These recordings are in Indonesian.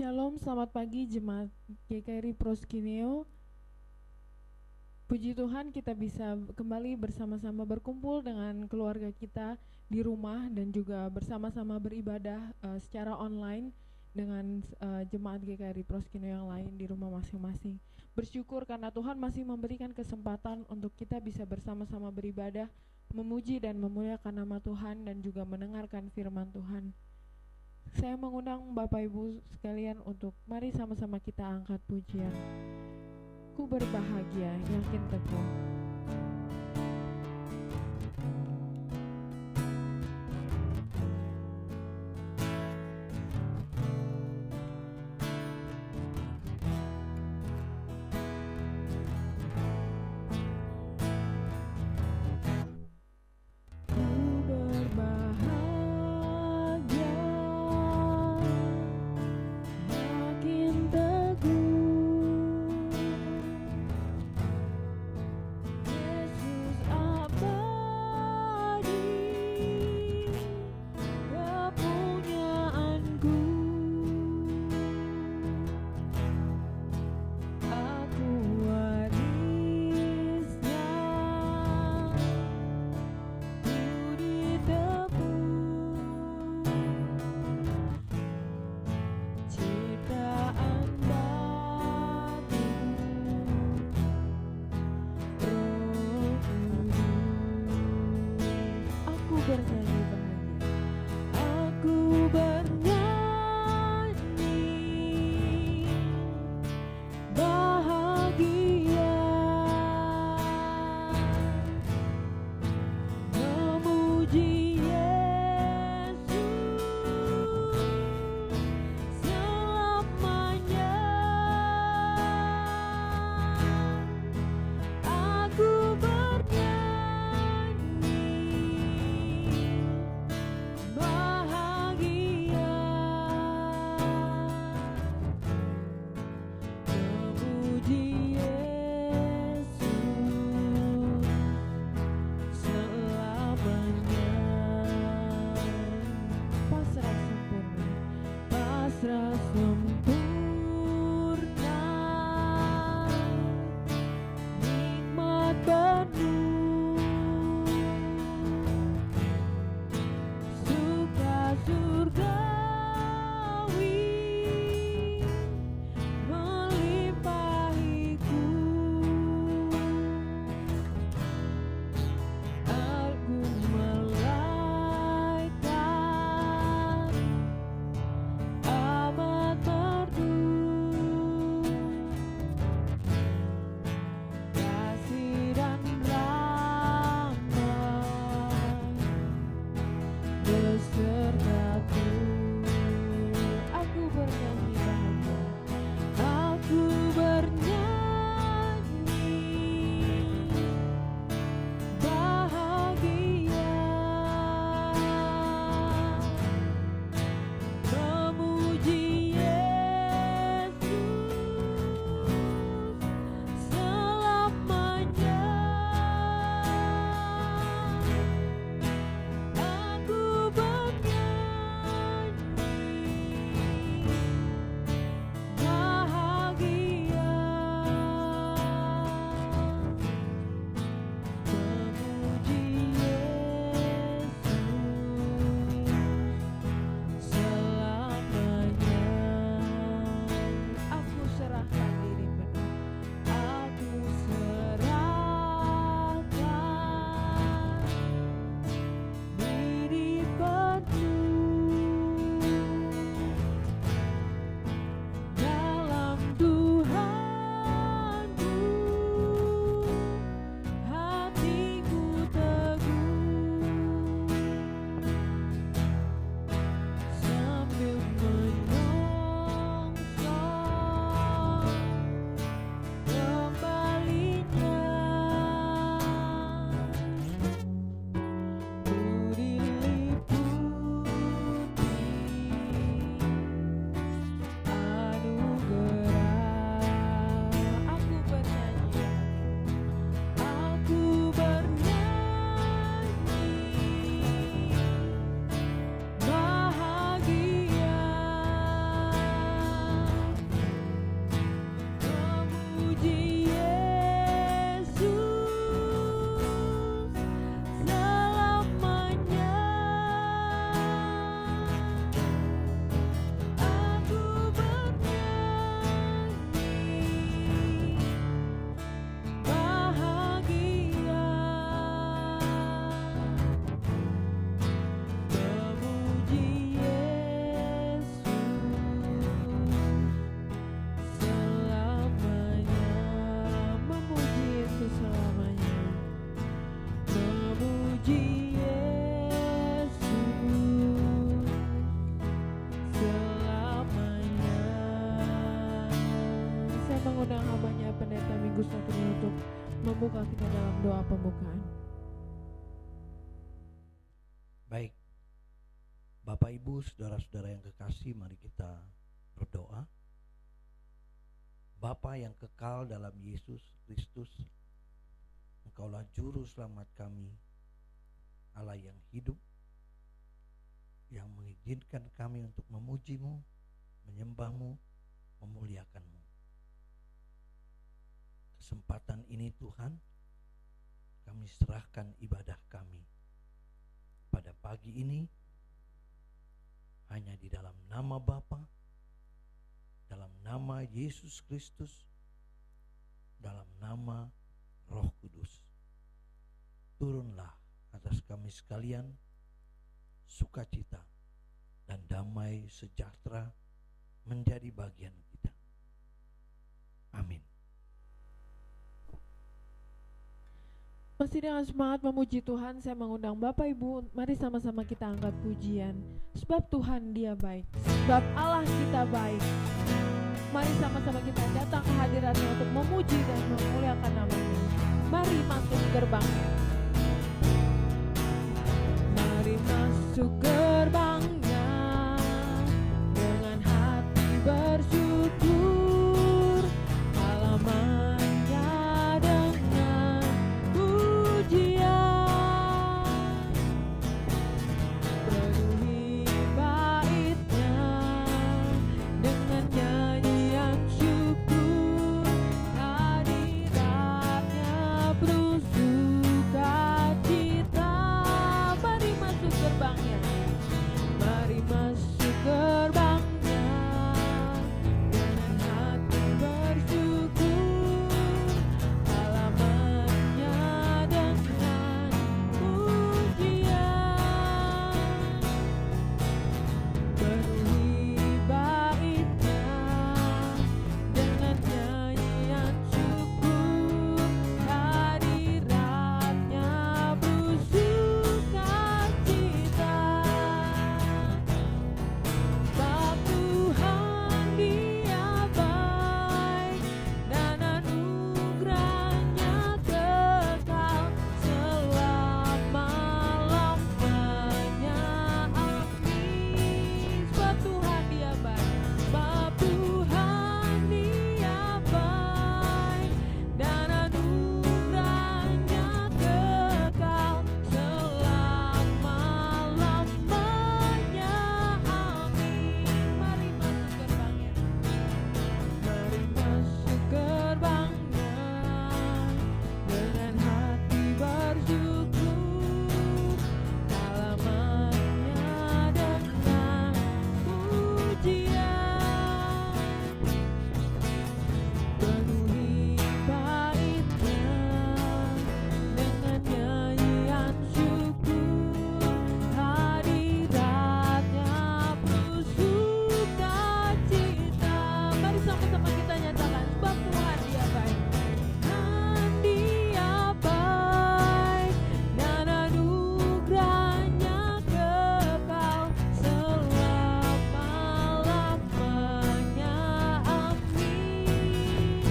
Shalom, selamat pagi Jemaat GKRI Proskineo. Puji Tuhan kita bisa kembali bersama-sama berkumpul dengan keluarga kita di rumah dan juga bersama-sama beribadah secara online dengan Jemaat GKRI Proskineo yang lain di rumah masing-masing. Bersyukur karena Tuhan masih memberikan kesempatan untuk kita bisa bersama-sama beribadah, memuji dan memuliakan nama Tuhan dan juga mendengarkan firman Tuhan. Saya mengundang Bapak Ibu sekalian untuk mari sama-sama kita angkat pujian. Ku berbahagia, yakin teguh. Gustaf ini untuk membuka kita dalam doa pembukaan. Baik, Bapak Ibu, saudara-saudara yang kekasih, mari kita berdoa. Bapa yang kekal dalam Yesus Kristus, Engkaulah juru selamat kami, Allah yang hidup, yang mengizinkan kami untuk memuji-Mu, menyembah-Mu, memuliakan-Mu. Kesempatan ini Tuhan, kami serahkan ibadah kami pada pagi ini, hanya di dalam nama Bapa, dalam nama Yesus Kristus, dalam nama Roh Kudus. Turunlah atas kami sekalian sukacita dan damai sejahtera menjadi bagian kita. Amin. Masih dengan semangat memuji Tuhan, saya mengundang Bapak Ibu, mari sama-sama kita angkat pujian. Sebab Tuhan Dia baik, sebab Allah kita baik. Mari sama-sama kita datang ke hadirat-Nya untuk memuji dan memuliakan nama-Nya. Mari masuk gerbangnya. Mari masuk gerbangnya dengan hati bersyukur, halamannya dengan pujian, penuhi baitnya dengan nyanyian syukur, hadiratnya bersukacita. Mari masuk gerbangnya, mari masuk gerbangnya dengan hati bersyukur, halamannya dengan pujian, penuhi baitnya dengan nyanyian syukur, hadiratnya bersukacita. Sebab Tuhan Dia baik dan anugerahnya kekal selama-lamanya. Amin. Sebab Tuhan Dia baik, sebab Tuhan Dia baik dan anugerahnya kekal selama-lamanya. Amin. Mari masuk gerbangnya, mari masuk gerbangnya dengan hati bersyukur, halamannya dengan pujian, penuhi baitnya dengan nyanyian syukur, hadiratnya bersukacita. Mari sama-sama kita nyatakan, sebab Tuhan Dia baik, Tuhan Dia baik dan anugerahnya kekal selama-lamanya. Amin.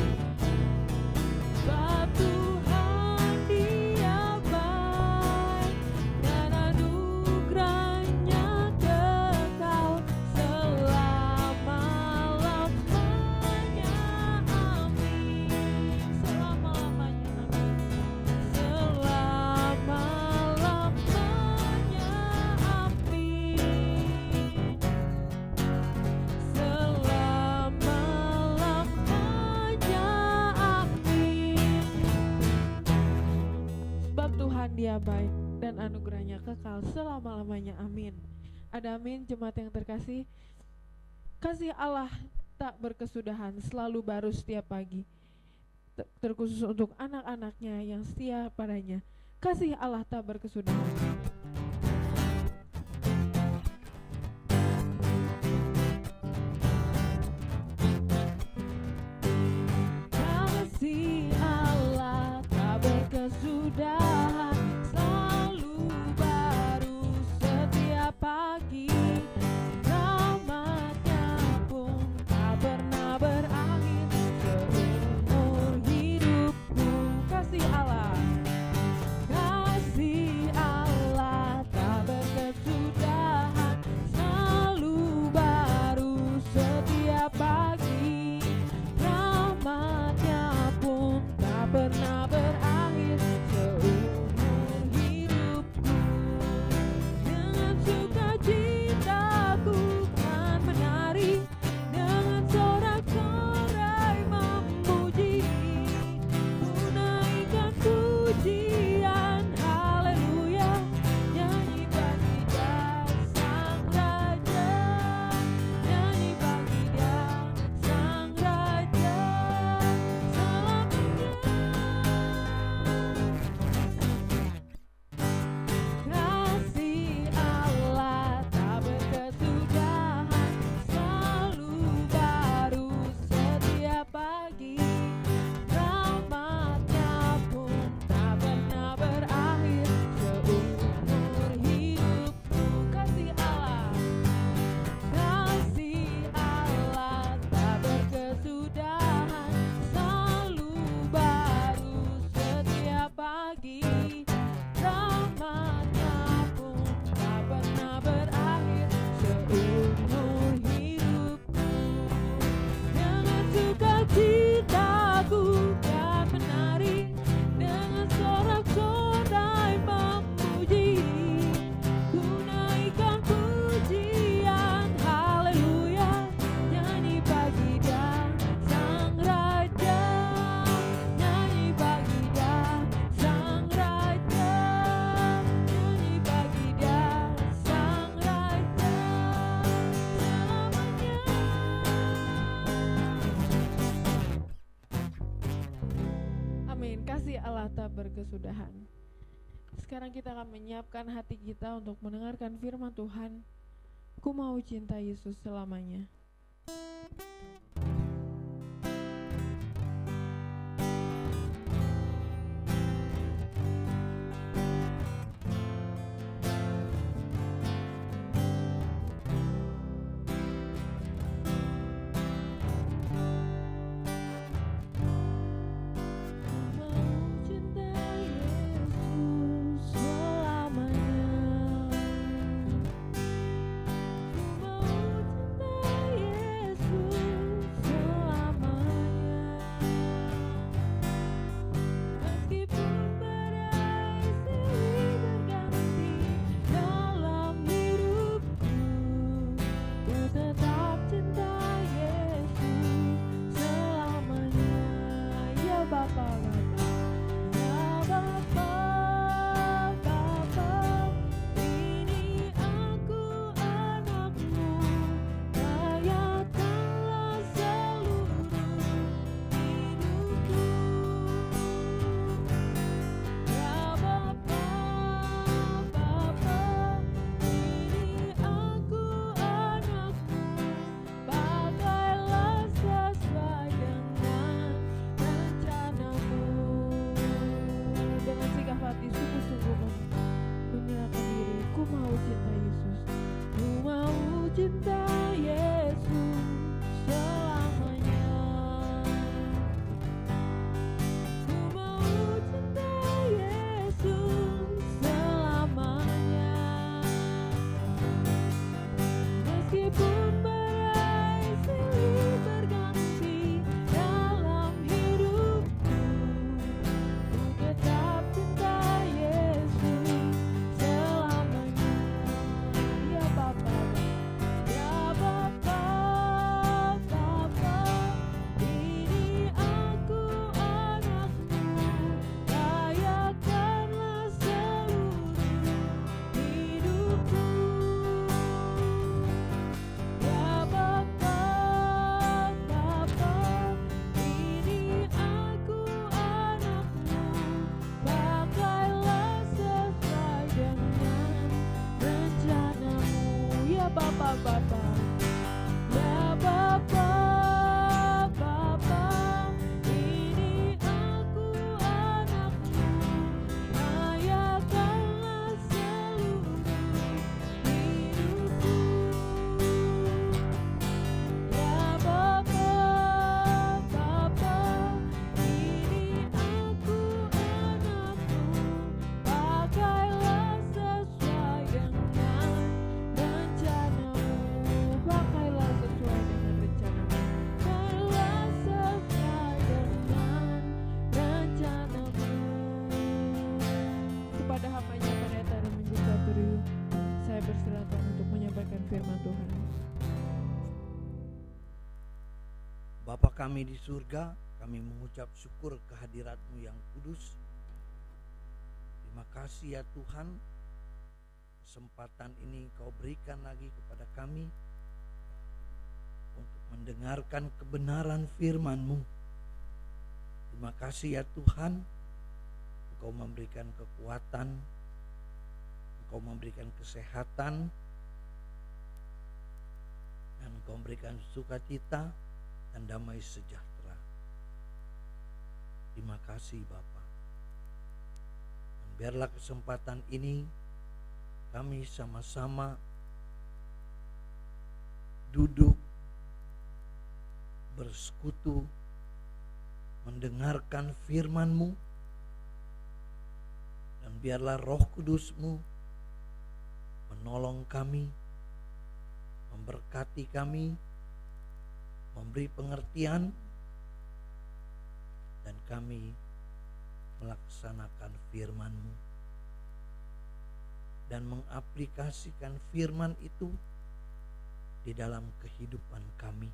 Sebab Tuhan Dia baik dan anugerahnya kekal selama-lamanya. Amin. Selama-lamanya. Amin. Selama-lamanya. Amin. Selama-lamanya. Amin. Sebab Tuhan Dia baik dan anugerahnya kekal selama-lamanya. Amin. Ada amin, jemaat yang terkasih. Kasih Allah tak berkesudahan, selalu baru setiap pagi. Terkhusus untuk anak-anaknya yang setia padanya. Kasih Allah tak berkesudahan. Kasih Allah tak berkesudahan, selalu baru setiap pagi. Rahmatnya pun tak pernah berakhir seumur hidup. Allah tak berkesudahan. Sekarang kita akan menyiapkan hati kita untuk mendengarkan firman Tuhan. Ku mau cinta Yesus selamanya. Bapa kami di surga, kami mengucap syukur kehadirat-Mu yang kudus. Terima kasih ya Tuhan, kesempatan ini Kau berikan lagi kepada kami untuk mendengarkan kebenaran firman-Mu. Terima kasih ya Tuhan, Engkau memberikan kekuatan, Engkau memberikan kesehatan, dan Engkau memberikan sukacita dan damai sejahtera. Terima kasih Bapa. Dan biarlah kesempatan ini kami sama-sama duduk bersekutu mendengarkan firman-Mu, dan biarlah Roh Kudus-Mu menolong kami, memberkati kami, memberi pengertian, dan kami melaksanakan firman-Mu dan mengaplikasikan firman itu di dalam kehidupan kami.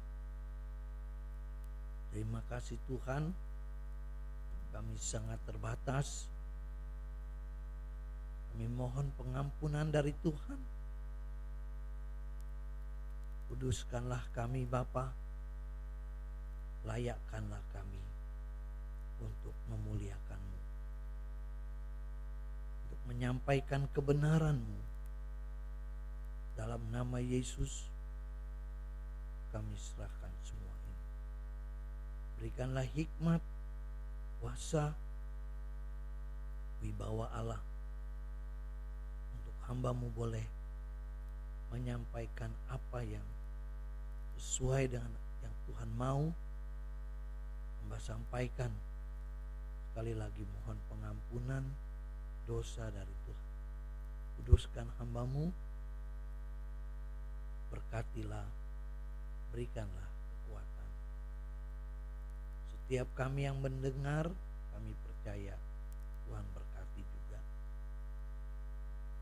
Terima kasih Tuhan, kami sangat terbatas. Kami mohon pengampunan dari Tuhan. Kuduskanlah kami Bapa, layakkanlah kami untuk memuliakan-Mu. menyampaikan kebenaran-Mu. Dalam nama Yesus kami serahkan semua ini. Berikanlah hikmat, kuasa, wibawa Allah untuk hamba-Mu boleh menyampaikan apa yang sesuai dengan yang Tuhan mau hamba sampaikan. Sekali lagi mohon pengampunan dosa dari Tuhan. Kuduskan hamba-Mu, berkatilah, berikanlah kekuatan. Setiap kami yang mendengar, kami percaya Tuhan berkati juga.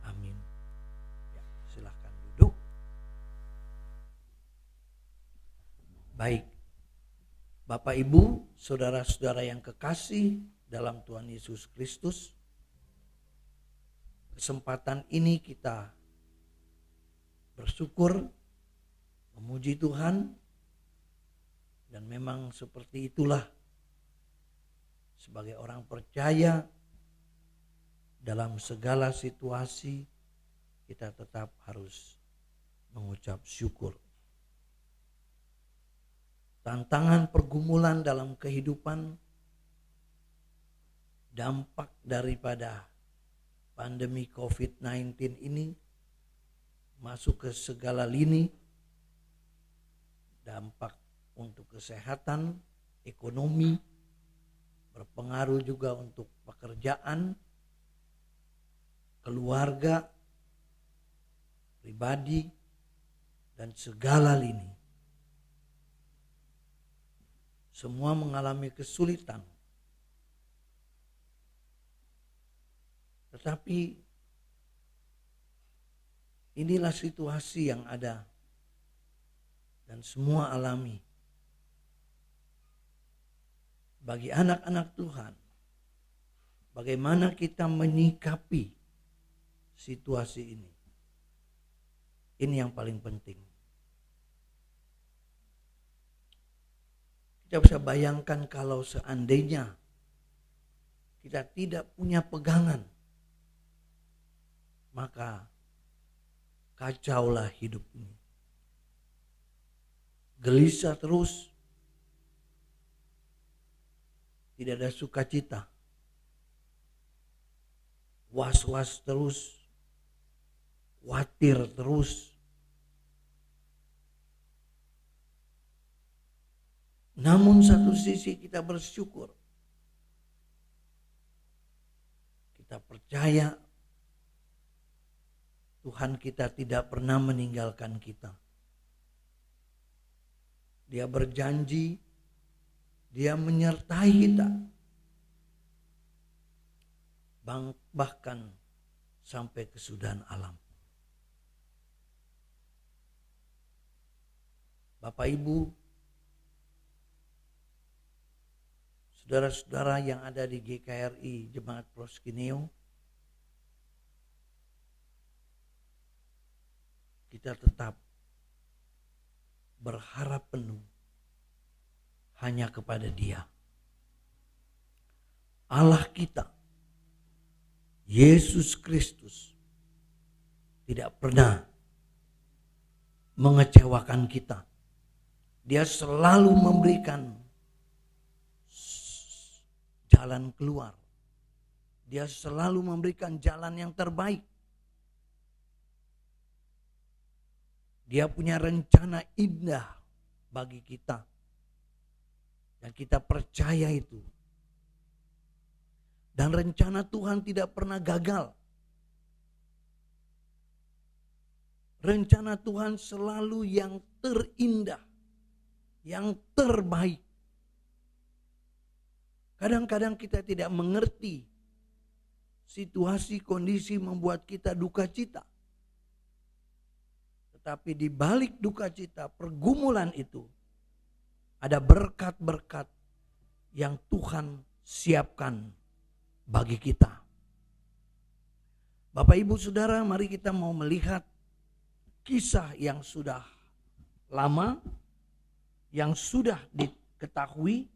Amin. Ya, silahkan duduk. Baik, Bapak Ibu, saudara-saudara yang kekasih dalam Tuhan Yesus Kristus, kesempatan ini kita bersyukur, memuji Tuhan, dan memang seperti itulah sebagai orang percaya dalam segala situasi kita tetap harus mengucap syukur. Tantangan pergumulan dalam kehidupan, dampak daripada pandemi COVID-19 ini masuk ke segala lini, dampak untuk kesehatan, ekonomi, berpengaruh juga untuk pekerjaan, keluarga, pribadi, dan segala lini. Semua mengalami kesulitan. Tetapi inilah situasi yang ada dan semua alami. Bagi anak-anak Tuhan, bagaimana kita menyikapi situasi ini? Ini yang paling penting. Kita bisa bayangkan kalau seandainya kita tidak punya pegangan, maka kacaulah hidup ini. Gelisah terus, tidak ada sukacita, was-was terus, khawatir terus. Namun satu sisi kita bersyukur, kita percaya Tuhan kita tidak pernah meninggalkan kita. Dia berjanji, Dia menyertai kita. Bahkan sampai kesudahan alam. Bapak Ibu, saudara-saudara yang ada di GKRI Jemaat Proskineo, kita tetap berharap penuh hanya kepada Dia. Allah kita, Yesus Kristus, tidak pernah mengecewakan kita. Dia selalu memberikan jalan keluar. Dia selalu memberikan jalan yang terbaik. Dia punya rencana indah bagi kita. Dan kita percaya itu. Dan rencana Tuhan tidak pernah gagal. Rencana Tuhan selalu yang terindah, yang terbaik. Kadang-kadang kita tidak mengerti situasi kondisi membuat kita duka cita. Tetapi di balik duka cita, pergumulan itu, ada berkat-berkat yang Tuhan siapkan bagi kita. Bapak Ibu Saudara, mari kita mau melihat kisah yang sudah lama, yang sudah diketahui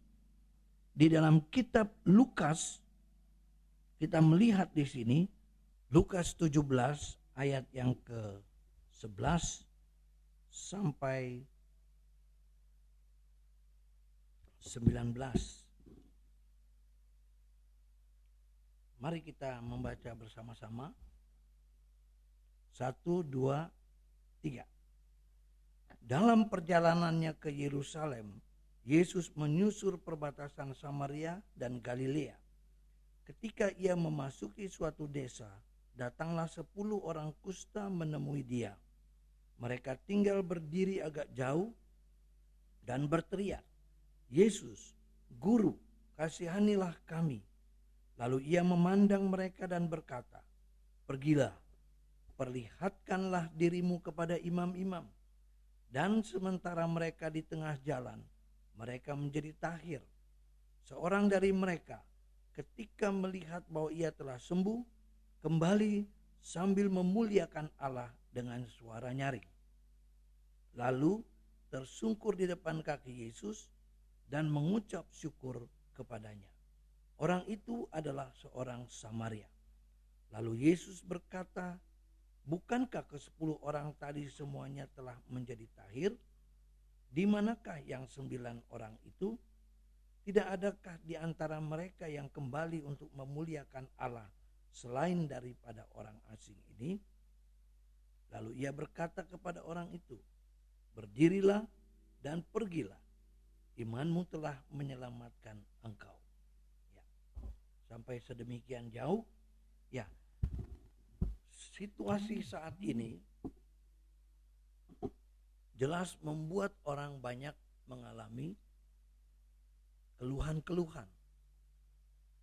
di dalam kitab Lukas. Kita melihat di sini Lukas 17 ayat yang ke-11 sampai 19. Mari kita membaca bersama-sama. 1, 2, 3. Dalam perjalanannya ke Yerusalem, Yesus menyusur perbatasan Samaria dan Galilea. Ketika ia memasuki suatu desa, datanglah 10 orang kusta menemui dia. Mereka tinggal berdiri agak jauh dan berteriak, "Yesus, Guru, kasihanilah kami." Lalu ia memandang mereka dan berkata, "Pergilah, perlihatkanlah dirimu kepada imam-imam." Dan sementara mereka di tengah jalan, mereka menjadi tahir. Seorang dari mereka, ketika melihat bahwa ia telah sembuh, kembali sambil memuliakan Allah dengan suara nyaring. Lalu tersungkur di depan kaki Yesus dan mengucap syukur kepadanya. Orang itu adalah seorang Samaria. Lalu Yesus berkata, "Bukankah ke-10 orang tadi semuanya telah menjadi tahir? Di manakah yang 9 orang itu? Tidak adakah di antara mereka yang kembali untuk memuliakan Allah selain daripada orang asing ini?" Lalu ia berkata kepada orang itu, "Berdirilah dan pergilah. Imanmu telah menyelamatkan engkau." Ya. Sampai sedemikian jauh. Ya. Situasi saat ini jelas membuat orang banyak mengalami keluhan-keluhan,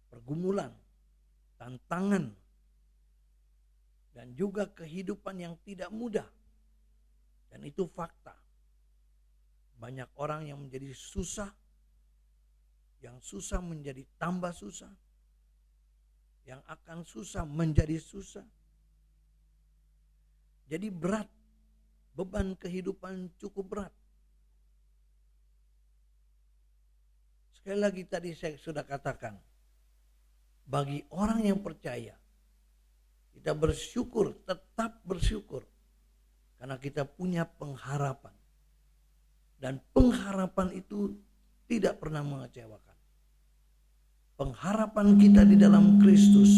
pergumulan, tantangan, dan juga kehidupan yang tidak mudah. Dan itu fakta. Banyak orang yang menjadi susah, yang susah menjadi tambah susah, yang akan susah menjadi susah. Jadi berat, beban kehidupan cukup berat. Sekali lagi tadi saya sudah katakan, bagi orang yang percaya, kita bersyukur, tetap bersyukur. Karena kita punya pengharapan. Dan pengharapan itu tidak pernah mengecewakan. Pengharapan kita di dalam Kristus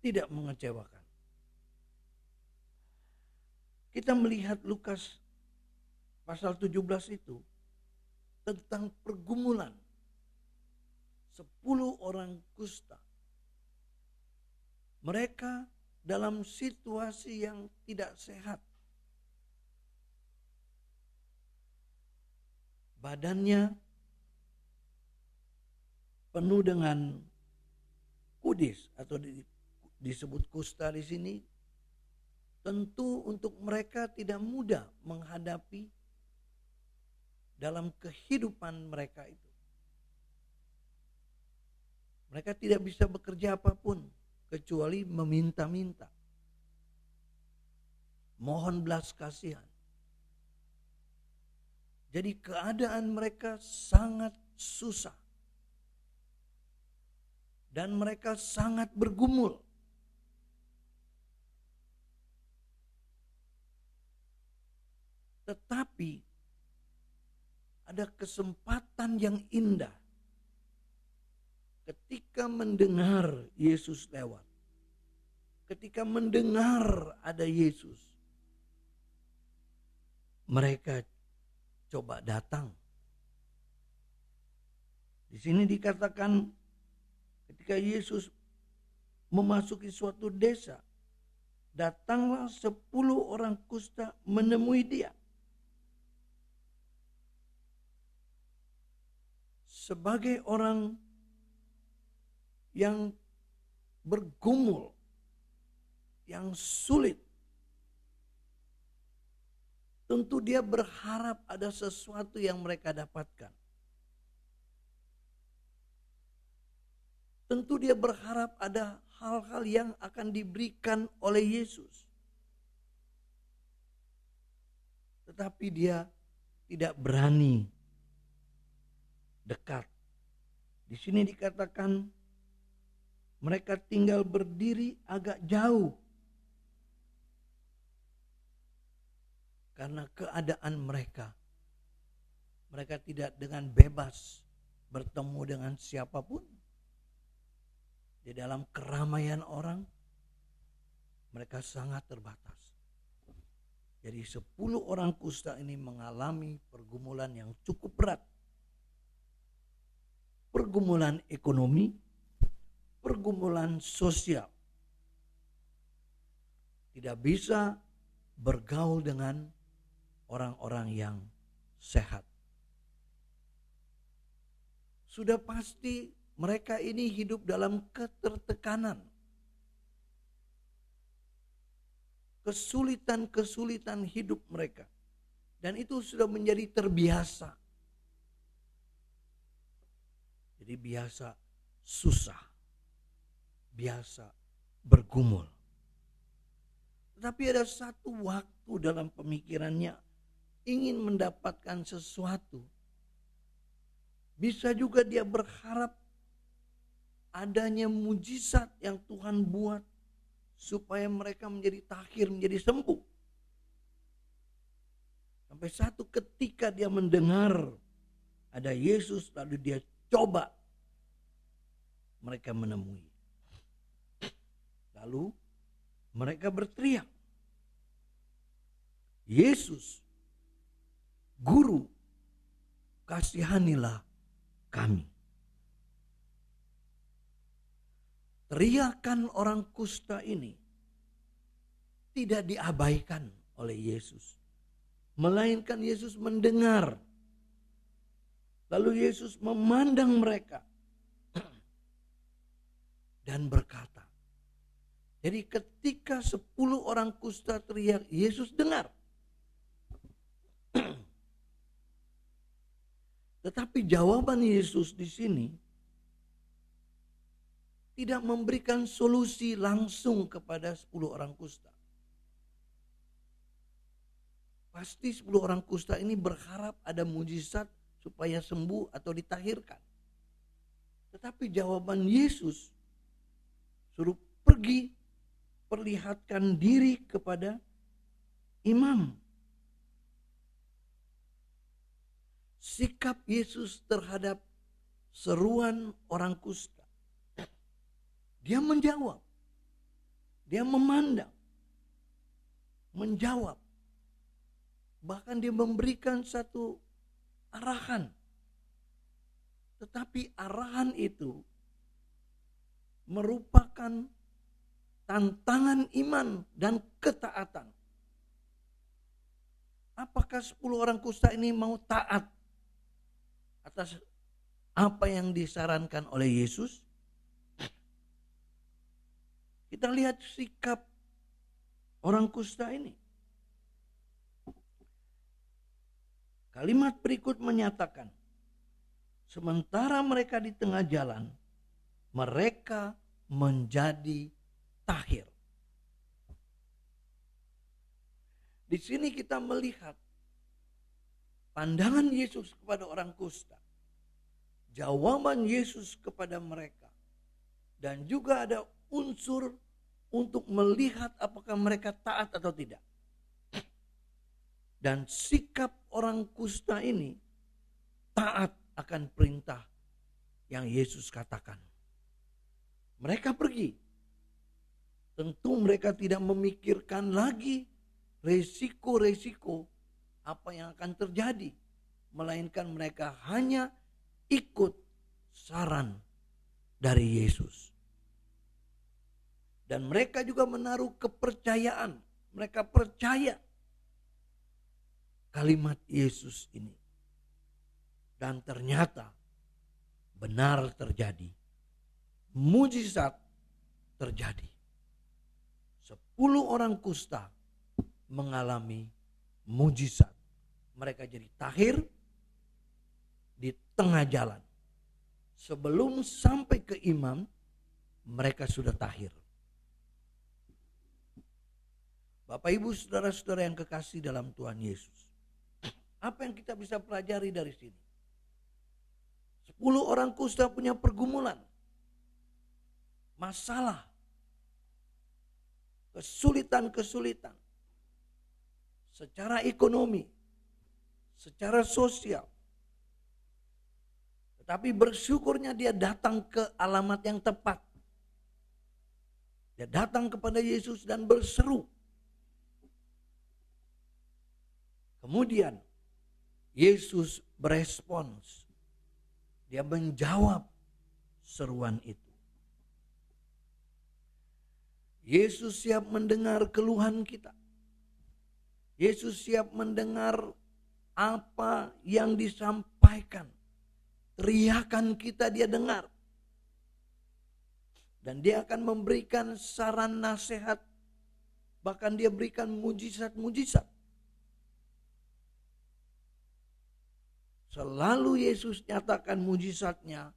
tidak mengecewakan. Kita melihat Lukas pasal 17 itu tentang pergumulan 10 orang kusta. Mereka dalam situasi yang tidak sehat. Badannya penuh dengan kudis atau disebut kusta di sini. Tentu untuk mereka tidak mudah menghadapi dalam kehidupan mereka itu. Mereka tidak bisa bekerja apapun kecuali meminta-minta. Mohon belas kasihan. Jadi keadaan mereka sangat susah. Dan mereka sangat bergumul. Tetapi ada kesempatan yang indah ketika mendengar Yesus lewat. Ketika mendengar ada Yesus, mereka coba datang. Di sini dikatakan ketika Yesus memasuki suatu desa, datanglah 10 orang kusta menemui dia. Sebagai orang yang bergumul, yang sulit, tentu dia berharap ada sesuatu yang mereka dapatkan. Tentu dia berharap ada hal-hal yang akan diberikan oleh Yesus. Tetapi dia tidak berani dekat. Di sini dikatakan Mereka tinggal berdiri agak jauh karena keadaan mereka. Mereka tidak dengan bebas bertemu dengan siapapun. Di dalam keramaian orang, mereka sangat terbatas. Jadi 10 orang kusta ini mengalami pergumulan yang cukup berat. Pergumulan ekonomi, pergumulan sosial. Tidak bisa bergaul dengan orang-orang yang sehat. Sudah pasti mereka ini hidup dalam ketertekanan. Kesulitan-kesulitan hidup mereka. Dan itu sudah menjadi terbiasa. Jadi biasa susah. Biasa bergumul. Tetapi ada satu waktu dalam pemikirannya ingin mendapatkan sesuatu. Bisa juga dia berharap adanya mujizat yang Tuhan buat supaya mereka menjadi tahir, menjadi sembuh. Sampai satu ketika dia mendengar ada Yesus, lalu dia coba mereka menemui. Lalu mereka berteriak, Yesus, Guru, kasihanilah kami. Teriakan orang kusta ini tidak diabaikan oleh Yesus. Melainkan Yesus mendengar. Lalu Yesus memandang mereka dan berkata. Jadi ketika 10 orang kusta teriak, Yesus dengar. Tetapi jawaban Yesus di sini tidak memberikan solusi langsung kepada 10 orang kusta. Pasti 10 orang kusta ini berharap ada mujizat supaya sembuh atau ditahirkan. Tetapi jawaban Yesus suruh pergi, perlihatkan diri kepada imam. Sikap Yesus terhadap seruan orang kusta. Dia menjawab. Dia memandang. Menjawab. Bahkan dia memberikan satu arahan. Tetapi arahan itu merupakan tantangan iman dan ketaatan. Apakah 10 orang kusta ini mau taat atas apa yang disarankan oleh Yesus? Kita lihat sikap orang kusta ini. Kalimat berikut menyatakan, sementara mereka di tengah jalan, mereka menjadi tahir. Di sini kita melihat pandangan Yesus kepada orang kusta, jawaban Yesus kepada mereka, dan juga ada unsur untuk melihat apakah mereka taat atau tidak. Dan sikap orang kusta ini taat akan perintah yang Yesus katakan. Mereka pergi. Tentu mereka tidak memikirkan lagi resiko-resiko apa yang akan terjadi. Melainkan mereka hanya ikut saran dari Yesus. Dan mereka juga menaruh kepercayaan. Mereka percaya kalimat Yesus ini. Dan ternyata benar terjadi. Mujizat terjadi. 10 orang kusta mengalami mujizat. Mereka jadi tahir di tengah jalan. Sebelum sampai ke imam, mereka sudah tahir. Bapak Ibu saudara-saudara yang kekasih dalam Tuhan Yesus. Apa yang kita bisa pelajari dari sini? 10 orang kusta punya pergumulan. masalah, kesulitan-kesulitan secara ekonomi, secara sosial. Tetapi bersyukurnya dia datang ke alamat yang tepat. Dia datang kepada Yesus dan berseru. Kemudian Yesus berespons. Dia menjawab seruan itu. Yesus siap mendengar keluhan kita. Yesus siap mendengar apa yang disampaikan. Teriakan kita dia dengar. Dan dia akan memberikan saran nasihat. Bahkan dia berikan mujizat-mujizat. Selalu Yesus nyatakan mujizatnya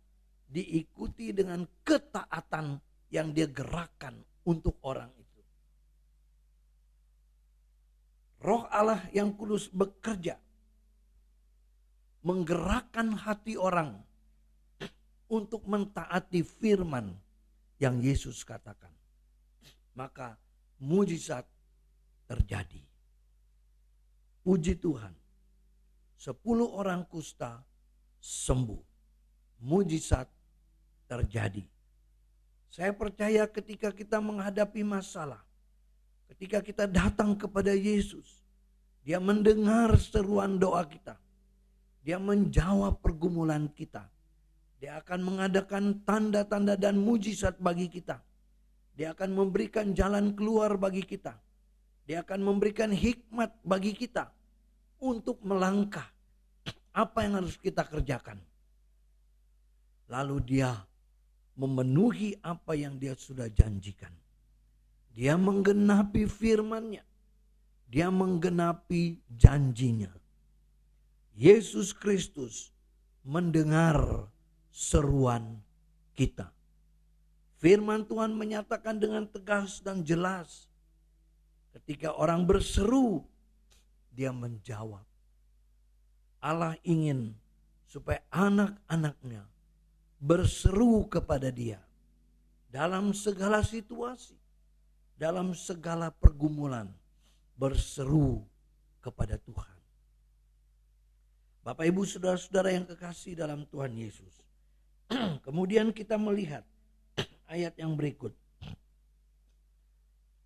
diikuti dengan ketaatan yang dia gerakkan untuk orang itu. Roh Allah yang kudus bekerja menggerakkan hati orang untuk mentaati firman yang Yesus katakan. Maka mujizat terjadi. Puji Tuhan. 10 orang kusta sembuh. Mujizat terjadi. Saya percaya ketika kita menghadapi masalah, ketika kita datang kepada Yesus, dia mendengar seruan doa kita. Dia menjawab pergumulan kita. Dia akan mengadakan tanda-tanda dan mujizat bagi kita. Dia akan memberikan jalan keluar bagi kita. Dia akan memberikan hikmat bagi kita untuk melangkah apa yang harus kita kerjakan. Lalu dia memenuhi apa yang dia sudah janjikan. Dia menggenapi firman-Nya. Dia menggenapi janjinya. Yesus Kristus mendengar seruan kita. Firman Tuhan menyatakan dengan tegas dan jelas. Ketika orang berseru, dia menjawab. Allah ingin supaya anak-anaknya berseru kepada dia. Dalam segala situasi, dalam segala pergumulan, berseru kepada Tuhan. Bapak Ibu saudara-saudara yang kekasih dalam Tuhan Yesus. Kemudian kita melihat ayat yang berikut.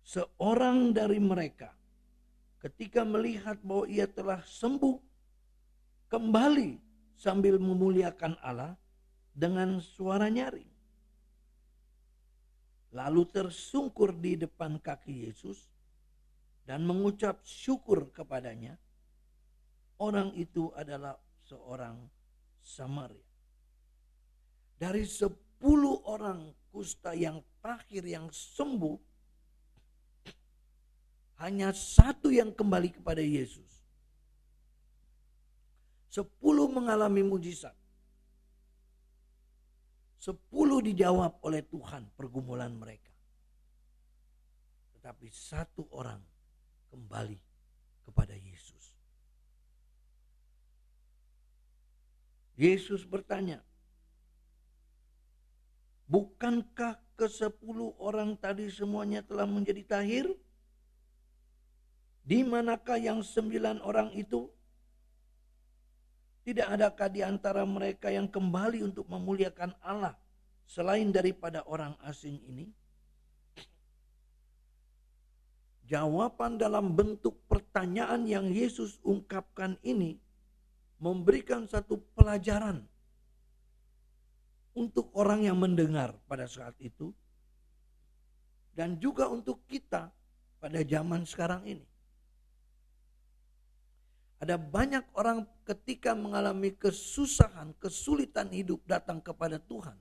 Seorang dari mereka ketika melihat bahwa ia telah sembuh, kembali sambil memuliakan Allah dengan suara nyaring. Lalu tersungkur di depan kaki Yesus dan mengucap syukur kepadanya. Orang itu adalah seorang Samaria. Dari 10 orang kusta yang terakhir yang sembuh, hanya 1 yang kembali kepada Yesus. 10 mengalami mujizat. 10 dijawab oleh Tuhan pergumulan mereka. Tetapi 1 orang kembali kepada Yesus. Yesus bertanya, bukankah ke-10 orang tadi semuanya telah menjadi tahir? Di manakah yang 9 orang itu? Tidak adakah di antara mereka yang kembali untuk memuliakan Allah selain daripada orang asing ini? Jawaban dalam bentuk pertanyaan yang Yesus ungkapkan ini memberikan satu pelajaran untuk orang yang mendengar pada saat itu dan juga untuk kita pada zaman sekarang ini. Ada banyak orang ketika mengalami kesusahan, kesulitan hidup datang kepada Tuhan.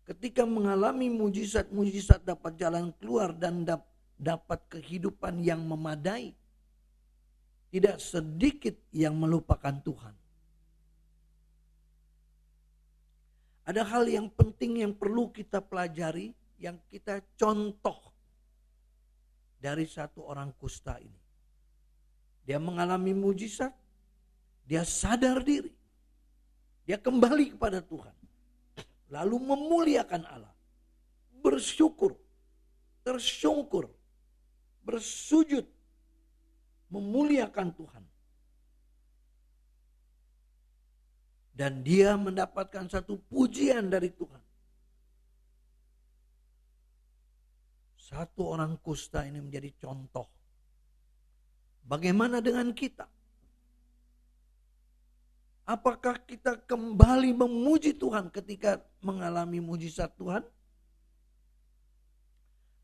Ketika mengalami mujizat-mujizat dapat jalan keluar dan dapat kehidupan yang memadai. Tidak sedikit yang melupakan Tuhan. Ada hal yang penting yang perlu kita pelajari, yang kita contoh dari 1 orang kusta ini. Dia mengalami mujizat, dia sadar diri, dia kembali kepada Tuhan, lalu memuliakan Allah, bersyukur, tersungkur, bersujud, memuliakan Tuhan. Dan dia mendapatkan satu pujian dari Tuhan. Satu orang kusta ini menjadi contoh. Bagaimana dengan kita? Apakah kita kembali memuji Tuhan ketika mengalami mujizat Tuhan?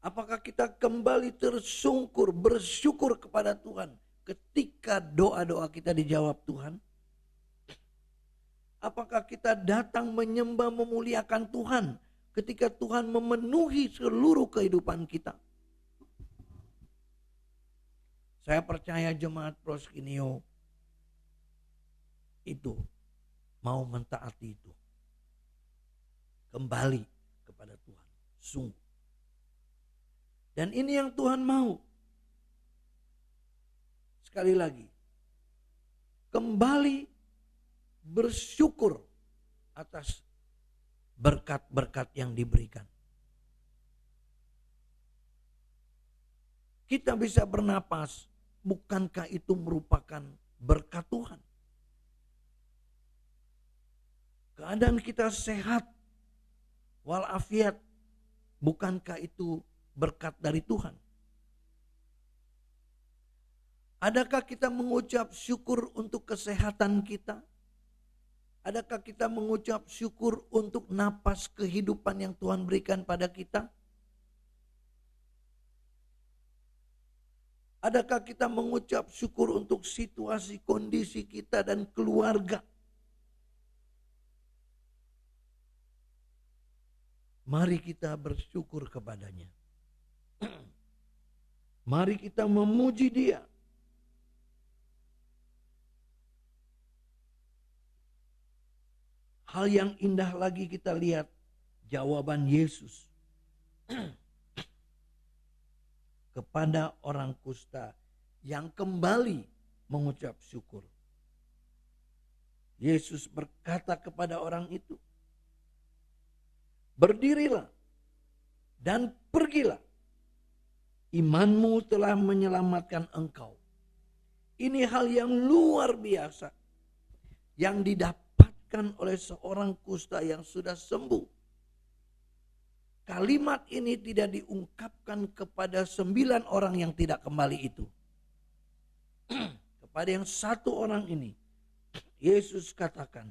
Apakah kita kembali tersungkur, bersyukur kepada Tuhan ketika doa-doa kita dijawab Tuhan? Apakah kita datang menyembah, memuliakan Tuhan ketika Tuhan memenuhi seluruh kehidupan kita? Saya percaya jemaat Proskinio itu mau mentaati itu. Kembali kepada Tuhan, sungguh. Dan ini yang Tuhan mau. Sekali lagi, kembali bersyukur atas berkat-berkat yang diberikan. Kita bisa bernapas, bukankah itu merupakan berkat Tuhan? Keadaan kita sehat walafiat, bukankah itu berkat dari Tuhan? Adakah kita mengucap syukur untuk kesehatan kita? Adakah kita mengucap syukur untuk napas kehidupan yang Tuhan berikan pada kita? Adakah kita mengucap syukur untuk situasi, kondisi kita dan keluarga? Mari kita bersyukur kepadanya. Mari kita memuji Dia. Hal yang indah lagi kita lihat jawaban Yesus kepada orang kusta yang kembali mengucap syukur. Yesus berkata kepada orang itu, "Berdirilah dan pergilah. Imanmu telah menyelamatkan engkau." Ini hal yang luar biasa yang didapatkan oleh seorang kusta yang sudah sembuh. Kalimat ini tidak diungkapkan kepada 9 orang yang tidak kembali itu. Kepada yang satu orang ini, Yesus katakan,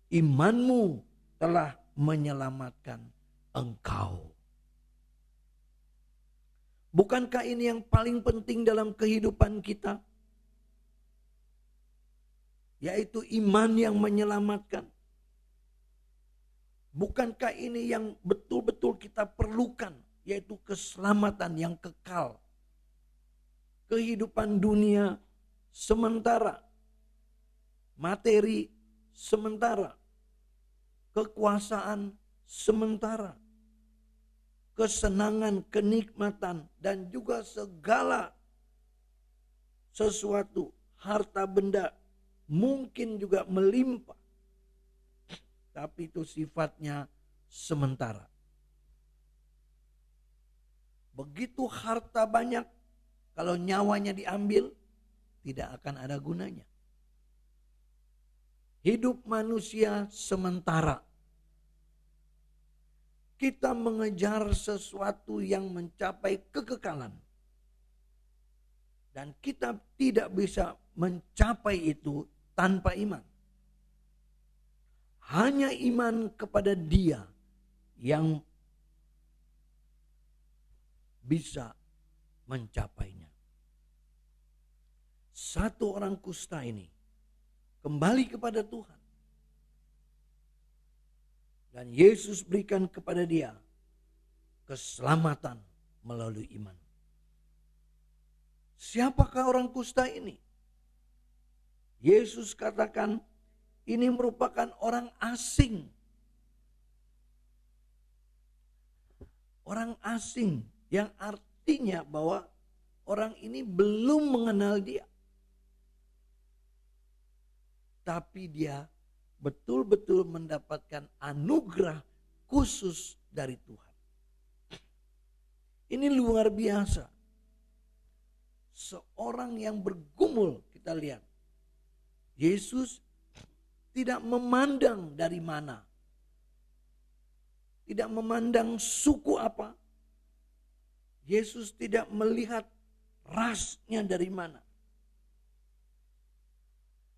"Imanmu telah menyelamatkan engkau." Bukankah ini yang paling penting dalam kehidupan kita? Yaitu iman yang menyelamatkan. Bukankah ini yang betul-betul kita perlukan? Yaitu keselamatan yang kekal. Kehidupan dunia sementara. Materi sementara. Kekuasaan sementara. Kesenangan, kenikmatan, dan juga segala sesuatu, harta benda, mungkin juga melimpah. Tapi itu sifatnya sementara. Begitu harta banyak, kalau nyawanya diambil, tidak akan ada gunanya. Hidup manusia sementara. Kita mengejar sesuatu yang mencapai kekekalan. Dan kita tidak bisa mencapai itu tanpa iman. Hanya iman kepada Dia yang bisa mencapainya. Satu orang kusta ini kembali kepada Tuhan. Dan Yesus berikan kepada dia keselamatan melalui iman. Siapakah orang kusta ini? Yesus katakan ini merupakan orang asing. Orang asing yang artinya bahwa orang ini belum mengenal Dia. Tapi dia betul-betul mendapatkan anugerah khusus dari Tuhan. Ini luar biasa. Seorang yang bergumul, kita lihat. Yesus tidak memandang dari mana. Tidak memandang suku apa. Yesus tidak melihat rasnya dari mana.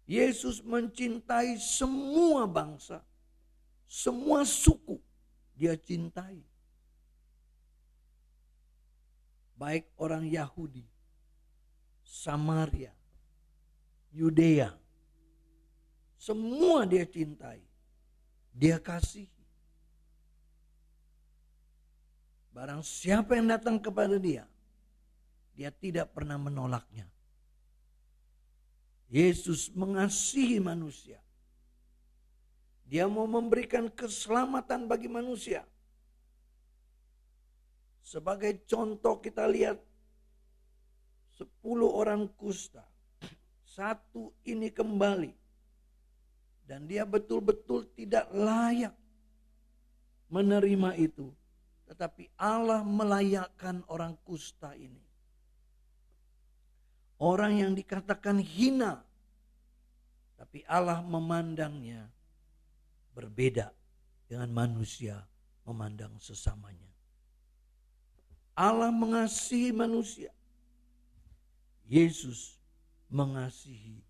Yesus mencintai semua bangsa. Semua suku dia cintai. Baik orang Yahudi, Samaria, Yudea. Semua dia cintai. Dia kasihi. Barang siapa yang datang kepada dia, dia tidak pernah menolaknya. Yesus mengasihi manusia. Dia mau memberikan keselamatan bagi manusia. Sebagai contoh kita lihat 10 orang kusta. Satu ini kembali. Dan dia betul-betul tidak layak menerima itu. Tetapi Allah melayakkan orang kusta ini. Orang yang dikatakan hina. Tapi Allah memandangnya berbeda dengan manusia memandang sesamanya. Allah mengasihi manusia. Yesus mengasihi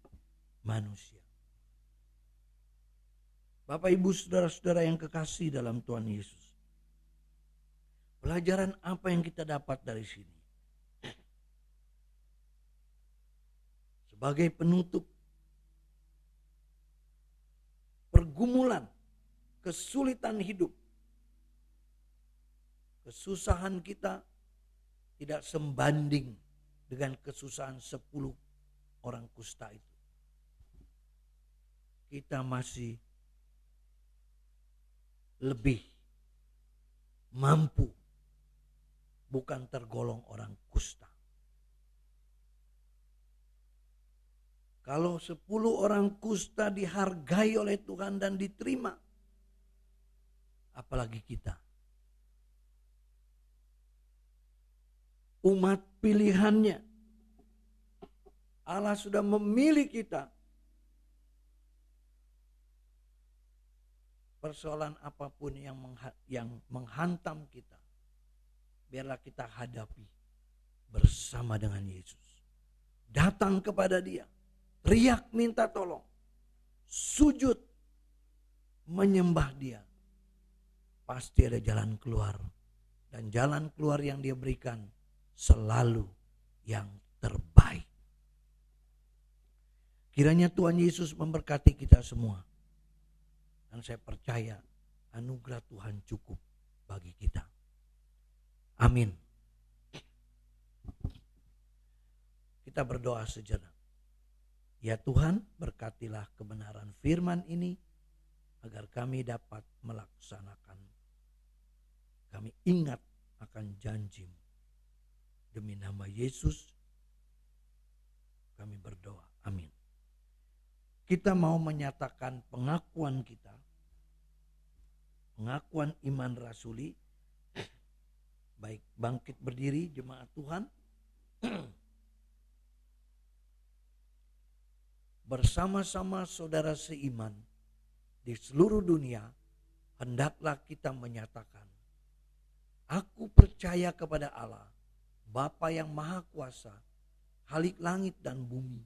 manusia. Bapak, Ibu, saudara-saudara yang kekasih dalam Tuhan Yesus. Pelajaran apa yang kita dapat dari sini? Sebagai penutup, pergumulan, kesulitan hidup, kesusahan kita tidak sebanding dengan kesusahan 10 orang kusta itu. Kita masih lebih mampu, bukan tergolong orang kusta. Kalau 10 orang kusta dihargai oleh Tuhan dan diterima, apalagi kita. Umat pilihannya. Allah sudah memilih kita. Persoalan apapun yang menghantam kita, biarlah kita hadapi bersama dengan Yesus. Datang kepada Dia, teriak minta tolong, sujud menyembah Dia. Pasti ada jalan keluar, dan jalan keluar yang Dia berikan selalu yang terbaik. Kiranya Tuhan Yesus memberkati kita semua. Dan saya percaya anugerah Tuhan cukup bagi kita. Amin. Kita berdoa sejenak. Ya Tuhan, berkatilah kebenaran firman ini agar kami dapat melaksanakan. Kami ingat akan janji-Mu. Demi nama Yesus kami berdoa. Amin. Kita mau menyatakan pengakuan kita. Pengakuan iman rasuli. Baik, bangkit berdiri jemaat Tuhan. Bersama-sama saudara seiman di seluruh dunia, hendaklah kita menyatakan, aku percaya kepada Allah, Bapa yang Maha Kuasa, Khalik langit dan bumi,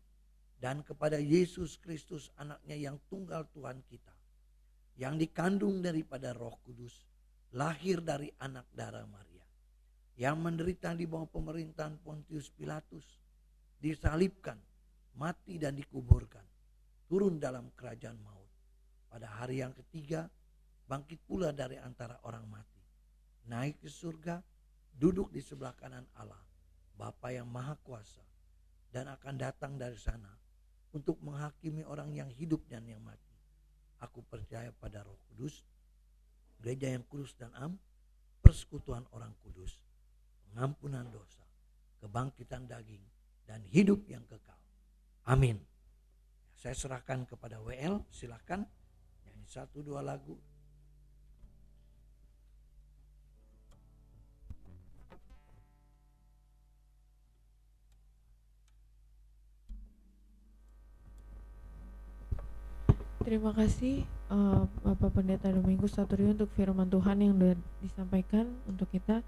dan kepada Yesus Kristus anaknya yang tunggal Tuhan kita, yang dikandung daripada Roh Kudus, lahir dari anak darah Maria, yang menderita di bawah pemerintahan Pontius Pilatus, disalibkan, mati dan dikuburkan, turun dalam kerajaan maut. Pada hari yang ketiga, bangkit pula dari antara orang mati, naik ke surga, duduk di sebelah kanan Allah, Bapa yang Maha Kuasa, dan akan datang dari sana untuk menghakimi orang yang hidup dan yang mati. Aku percaya pada Roh Kudus, gereja yang kudus dan am, persekutuan orang kudus, pengampunan dosa, kebangkitan daging, dan hidup yang kekal. Amin. Saya serahkan kepada WL, silakan nyanyi 1-2 lagu. Terima kasih Bapak Pendeta Domingus Satrio untuk firman Tuhan yang sudah disampaikan untuk kita.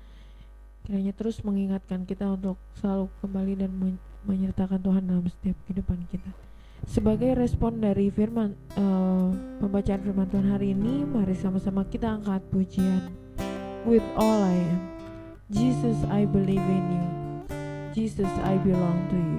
Kiranya terus mengingatkan kita untuk selalu kembali dan menyertakan Tuhan dalam setiap kehidupan kita. Sebagai respon dari firman pembacaan firman Tuhan hari ini, mari sama-sama kita angkat pujian. With all I am, Jesus I believe in you, Jesus I belong to you.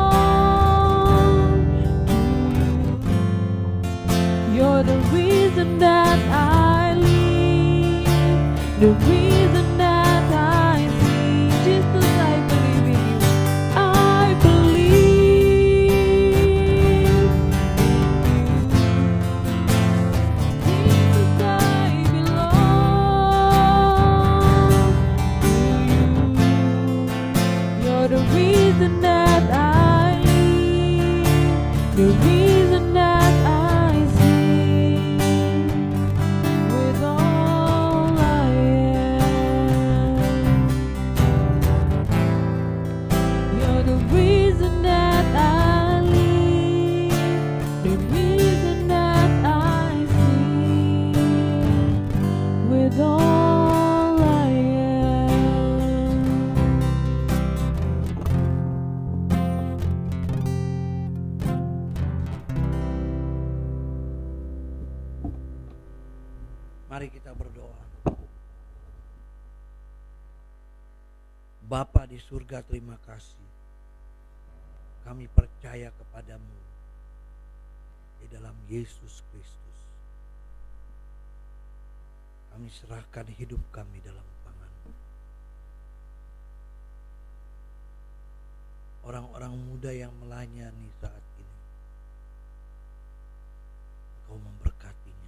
The reason that I Mari kita berdoa. Bapa di surga, terima kasih. Kami percaya kepadamu di dalam Yesus Kristus. Kami serahkan hidup kami dalam tangan-Mu. Orang-orang muda yang melayani saat ini, Engkau memberkatinya.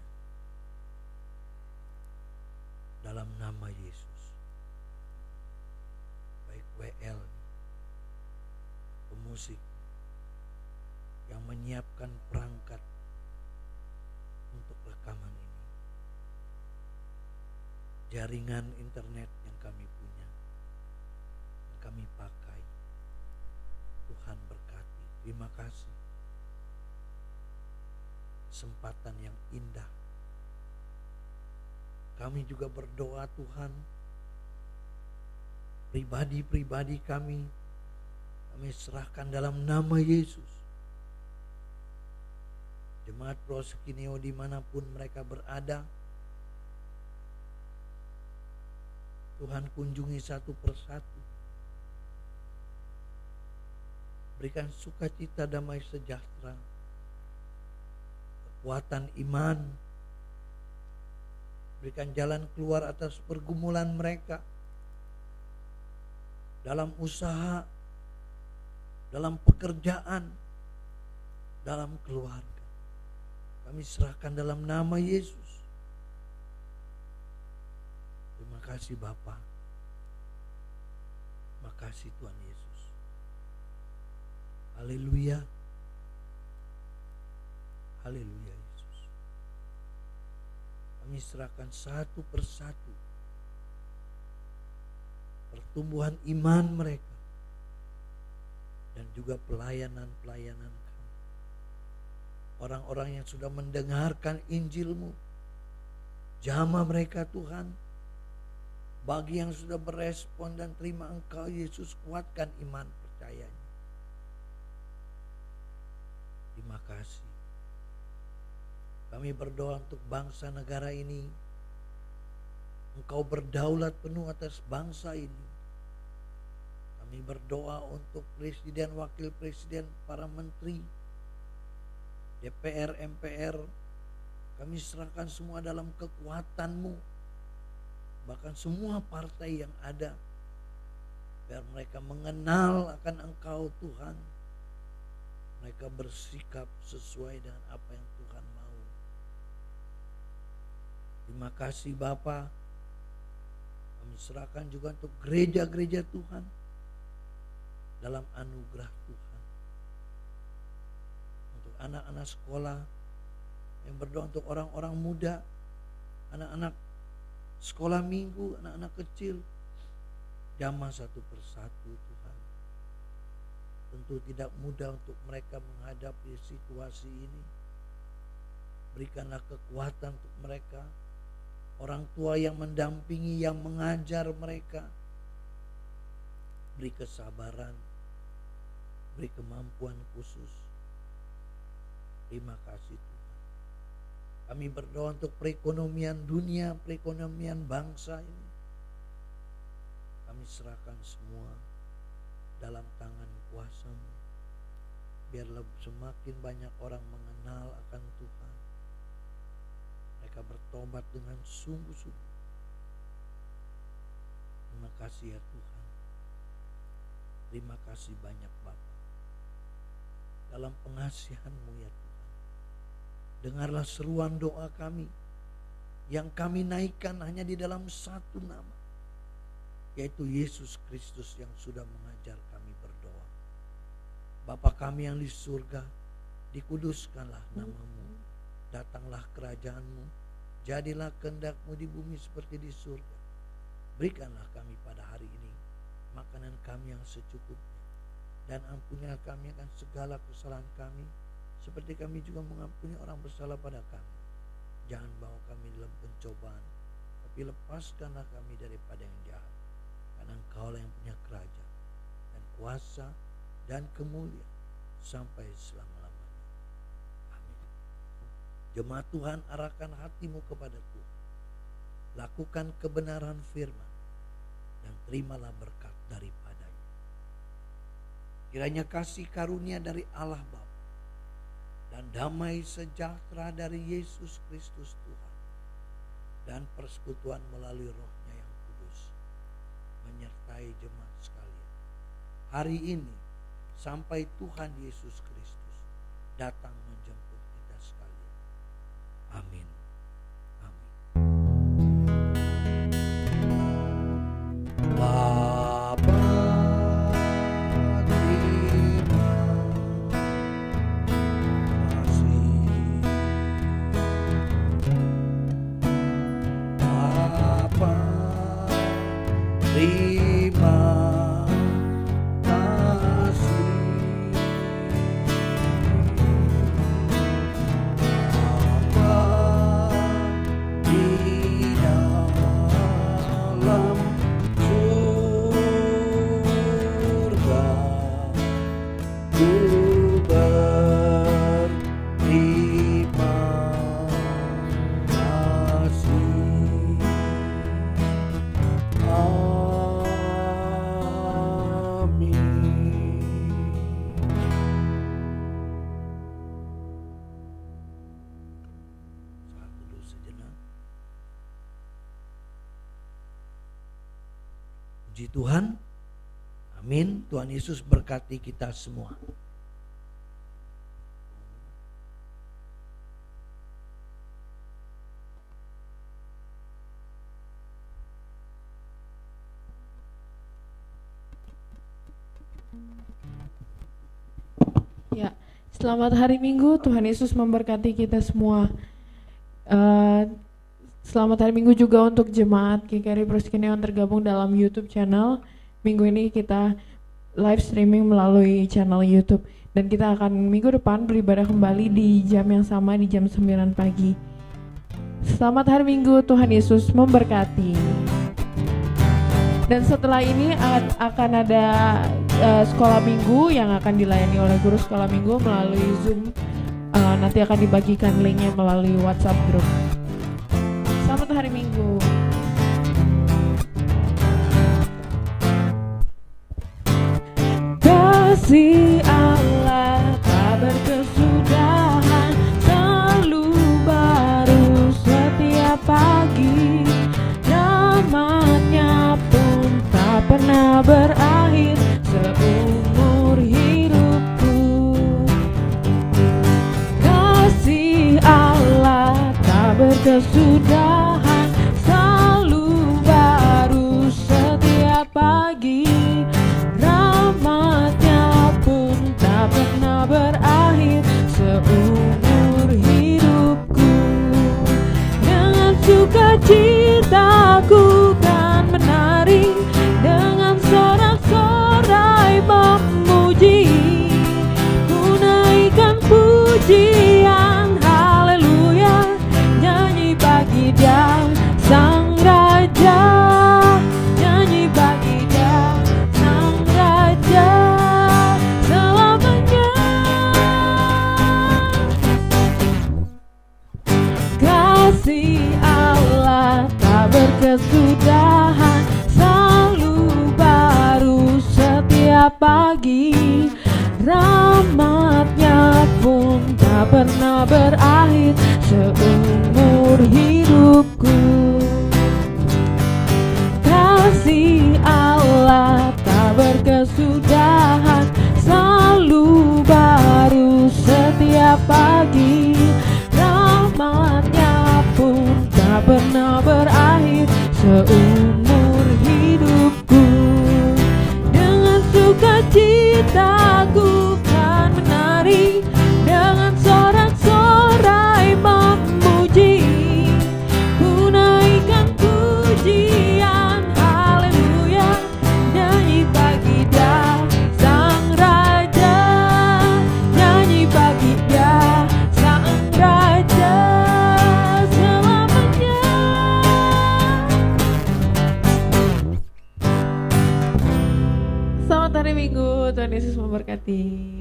Dalam nama Yesus. Baik WL, pemusik yang menyiapkan perangkat untuk rekaman ini, jaringan internet yang kami punya, yang kami pakai, Tuhan berkati. Terima kasih. Kesempatan yang indah. Kami juga berdoa Tuhan, pribadi-pribadi kami serahkan dalam nama Yesus. Jemaat Proskineo dimanapun mereka berada, Tuhan kunjungi satu persatu. Berikan sukacita, damai sejahtera, kekuatan iman. Berikan jalan keluar atas pergumulan mereka dalam usaha, dalam pekerjaan, dalam keluarga. Kami serahkan dalam nama Yesus. Terima kasih Bapa. Terima kasih Tuhan Yesus. Haleluya. Haleluya Yesus. Kami serahkan satu persatu pertumbuhan iman mereka dan juga pelayanan-pelayanan kami. Orang-orang yang sudah mendengarkan Injil-Mu, jamah mereka Tuhan. Bagi yang sudah berespon dan terima Engkau Yesus, kuatkan iman percayanya. Terima kasih. Kami berdoa untuk bangsa negara ini. Engkau berdaulat penuh atas bangsa ini. Kami berdoa untuk presiden, wakil presiden, para menteri, DPR, MPR. Kami serahkan semua dalam kekuatan-Mu. Bahkan semua partai yang ada, biar mereka mengenal akan Engkau Tuhan. Mereka bersikap sesuai dengan apa yang Tuhan mau. Terima kasih Bapa. Kami serahkan juga untuk gereja-gereja Tuhan dalam anugerah Tuhan. Untuk anak-anak sekolah, yang berdoa untuk orang-orang muda, anak-anak sekolah minggu, anak-anak kecil, jamah satu persatu Tuhan. Tentu tidak mudah untuk mereka menghadapi situasi ini. Berikanlah kekuatan untuk mereka. Orang tua yang mendampingi, yang mengajar mereka. Beri kesabaran, beri kemampuan khusus. Terima kasih Tuhan. Kami berdoa untuk perekonomian dunia, perekonomian bangsa ini. Kami serahkan semua dalam tangan kuasa-Mu. Biarlah semakin banyak orang mengenal akan Tuhan. Mereka bertobat dengan sungguh-sungguh. Terima kasih ya Tuhan. Terima kasih banyak Bapa. Dalam pengasihan-Mu ya Tuhan. Dengarlah seruan doa kami. Yang kami naikkan hanya di dalam satu nama. Yaitu Yesus Kristus yang sudah mengajar kami berdoa. Bapa kami yang di surga, dikuduskanlah nama-Mu. Datanglah kerajaan-Mu. Jadilah kehendak-Mu di bumi seperti di surga. Berikanlah kami pada hari ini makanan kami yang secukupnya. Dan ampunilah kami akan segala kesalahan kami, seperti kami juga mengampuni orang bersalah pada kami. Jangan bawa kami dalam pencobaan, tapi lepaskanlah kami daripada yang jahat. Karena Engkaulah yang punya kerajaan dan kuasa dan kemuliaan sampai selama-lamanya. Amin. Jemaat Tuhan, arahkan hatimu kepada Tuhan. lakukan kebenaran firman, dan terimalah berkat daripadanya. Kiranya kasih karunia dari Allah Bapa dan damai sejahtera dari Yesus Kristus Tuhan dan persekutuan melalui Roh-Nya yang kudus menyertai jemaat sekalian hari ini sampai Tuhan Yesus Kristus datang menjemput kita sekalian. Amin. Amin. Bapa, terima kasih Bapa di dalam surga, ku berterima kasih. Saat dulu sejenak. Puji Tuhan. Amin. Tuhan Yesus berkati kita semua. Ya, selamat hari Minggu. Tuhan Yesus memberkati kita semua. Selamat hari Minggu juga untuk jemaat GKRI Proskine yang tergabung dalam YouTube channel. Minggu ini kita live streaming melalui channel YouTube, dan kita akan minggu depan beribadah kembali di jam yang sama, di jam 9 pagi. Selamat hari Minggu. Tuhan Yesus memberkati. Dan setelah ini akan ada sekolah minggu yang akan dilayani oleh guru sekolah minggu melalui Zoom. Nanti akan dibagikan linknya melalui WhatsApp group. Selamat hari Minggu. Kasih Allah tak berkesudahan, selalu baru setiap pagi. Rahmat-Nya pun tak pernah berakhir seumur hidupku. Kasih Allah tak berkesudahan, selalu baru setiap pagi. Rahmat-Nya pun tak pernah berakhir seumur hidupku. Dengan sukacita ku kan menari, dengan sorak-sorai memuji, ku naikkan pujian haleluya, nyanyi bagi Dia Sang Raja, nyanyi bagi Dia Sang Raja selamanya. Kasih Allah tak berkesudahan, selalu baru setiap pagi. Rahmat-Nya pun tak pernah berakhir seumur hidupku. Kasih Allah tak berkesudahan, selalu baru setiap pagi. Rahmat-Nya pun tak pernah berakhir seumur hidupku. Dengan sukacita ku kan menari, dengan sorak-sorai memuji, ku naikkan pujian haleluya, nyanyi bagi Dia Sang Raja, nyanyi bagi Dia Sang Raja selamanya. Selamat hari Minggu, Tuhan Yesus memberkati.